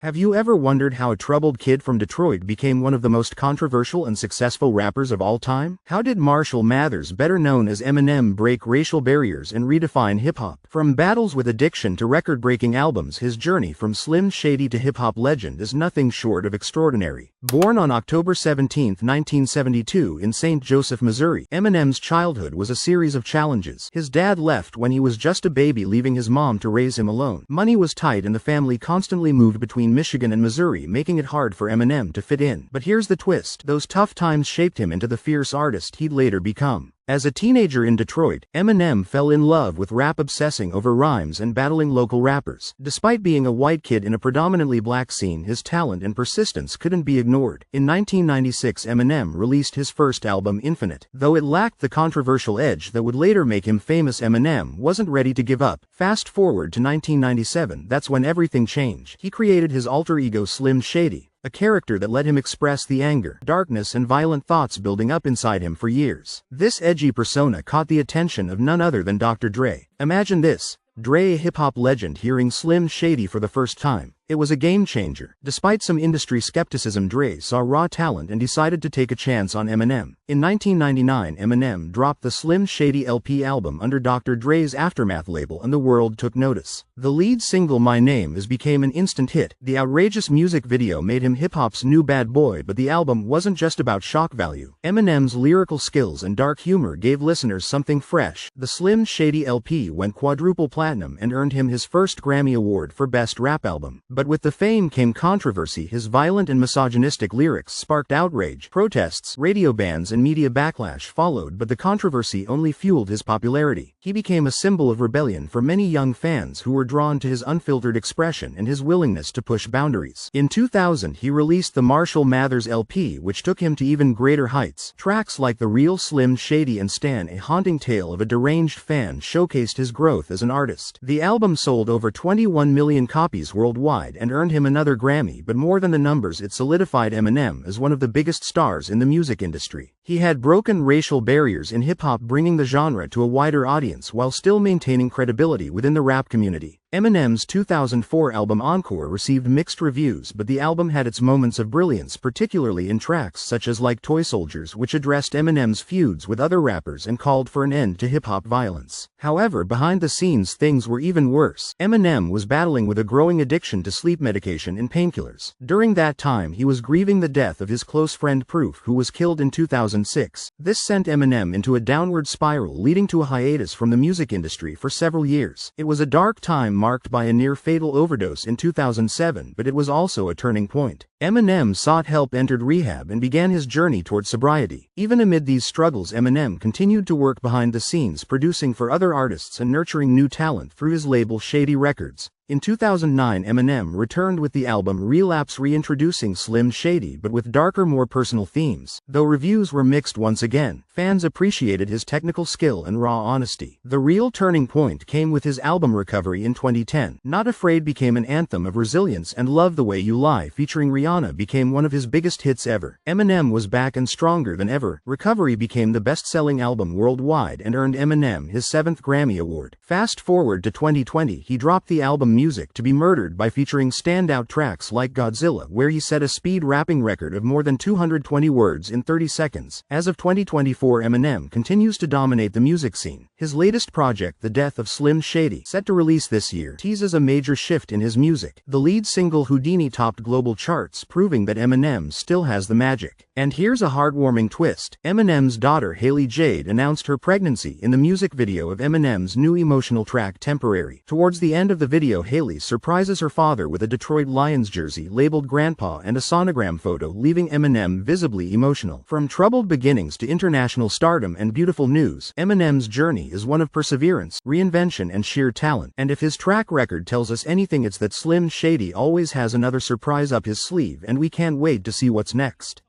Have you ever wondered how a troubled kid from Detroit became one of the most controversial and successful rappers of all time? How did Marshall Mathers, better known as Eminem, break racial barriers and redefine hip-hop? From battles with addiction to record-breaking albums, his journey from Slim Shady to hip-hop legend is nothing short of extraordinary. Born on October 17, 1972 in St. Joseph, Missouri, Eminem's childhood was a series of challenges. His dad left when he was just a baby, leaving his mom to raise him alone. Money was tight and the family constantly moved between Michigan and Missouri, making it hard for Eminem to fit in. But here's the twist: those tough times shaped him into the fierce artist he'd later become. As a teenager in Detroit, Eminem fell in love with rap, obsessing over rhymes and battling local rappers. Despite being a white kid in a predominantly black scene, his talent and persistence couldn't be ignored. In 1996, Eminem released his first album, Infinite. Though it lacked the controversial edge that would later make him famous, Eminem wasn't ready to give up. Fast forward to 1997, that's when everything changed. He created his alter ego Slim Shady, a character that let him express the anger, darkness, and violent thoughts building up inside him for years. This edgy persona caught the attention of none other than Dr. Dre. Imagine this: Dre, a hip-hop legend, hearing Slim Shady for the first time. It was a game-changer. Despite some industry skepticism, Dre saw raw talent and decided to take a chance on Eminem. In 1999, Eminem dropped the Slim Shady LP album under Dr. Dre's Aftermath label, and the world took notice. The lead single, My Name Is, became an instant hit. The outrageous music video made him hip-hop's new bad boy, but the album wasn't just about shock value. Eminem's lyrical skills and dark humor gave listeners something fresh. The Slim Shady LP went quadruple platinum and earned him his first Grammy Award for Best Rap Album. But with the fame came controversy. His violent and misogynistic lyrics sparked outrage, protests, radio bans, and media backlash followed, but the controversy only fueled his popularity. He became a symbol of rebellion for many young fans who were drawn to his unfiltered expression and his willingness to push boundaries. In 2000, he released the Marshall Mathers LP, which took him to even greater heights. Tracks like The Real Slim Shady and Stan, a haunting tale of a deranged fan, showcased his growth as an artist. The album sold over 21 million copies worldwide and earned him another Grammy, but more than the numbers, it solidified Eminem as one of the biggest stars in the music industry. He had broken racial barriers in hip-hop, bringing the genre to a wider audience while still maintaining credibility within the rap community. Eminem's 2004 album Encore received mixed reviews, but the album had its moments of brilliance, particularly in tracks such as Like Toy Soldiers, which addressed Eminem's feuds with other rappers and called for an end to hip-hop violence. However, behind the scenes things were even worse. Eminem was battling with a growing addiction to sleep medication and painkillers. During that time, he was grieving the death of his close friend Proof, who was killed in 2006. This sent Eminem into a downward spiral, leading to a hiatus from the music industry for several years. It was a dark time marked by a near-fatal overdose in 2007, but it was also a turning point. Eminem sought help, entered rehab, and began his journey toward sobriety. Even amid these struggles, Eminem continued to work behind the scenes, producing for other artists and nurturing new talent through his label Shady Records. In 2009, Eminem returned with the album Relapse, reintroducing Slim Shady but with darker, more personal themes. Though reviews were mixed once again, fans appreciated his technical skill and raw honesty. The real turning point came with his album Recovery in 2010. Not Afraid became an anthem of resilience, and Love the Way You Lie, featuring Rihanna, became one of his biggest hits ever. Eminem was back and stronger than ever. Recovery became the best-selling album worldwide and earned Eminem his 7th Grammy Award. Fast forward to 2020, he dropped the album Music to Be Murdered by, featuring standout tracks like Godzilla, where he set a speed rapping record of more than 220 words in 30 seconds. As of 2024, Eminem continues to dominate the music scene. His latest project, The Death of Slim Shady, set to release this year, teases a major shift in his music. The lead single Houdini topped global charts, proving that Eminem still has the magic. And here's a heartwarming twist: Eminem's daughter Haley Jade announced her pregnancy in the music video of Eminem's new emotional track Temporary. Towards the end of the video, Haley surprises her father with a Detroit Lions jersey labeled Grandpa and a sonogram photo, leaving Eminem visibly emotional. From troubled beginnings to international stardom and beautiful news, Eminem's journey is one of perseverance, reinvention, and sheer talent. And if his track record tells us anything, it's that Slim Shady always has another surprise up his sleeve, and we can't wait to see what's next.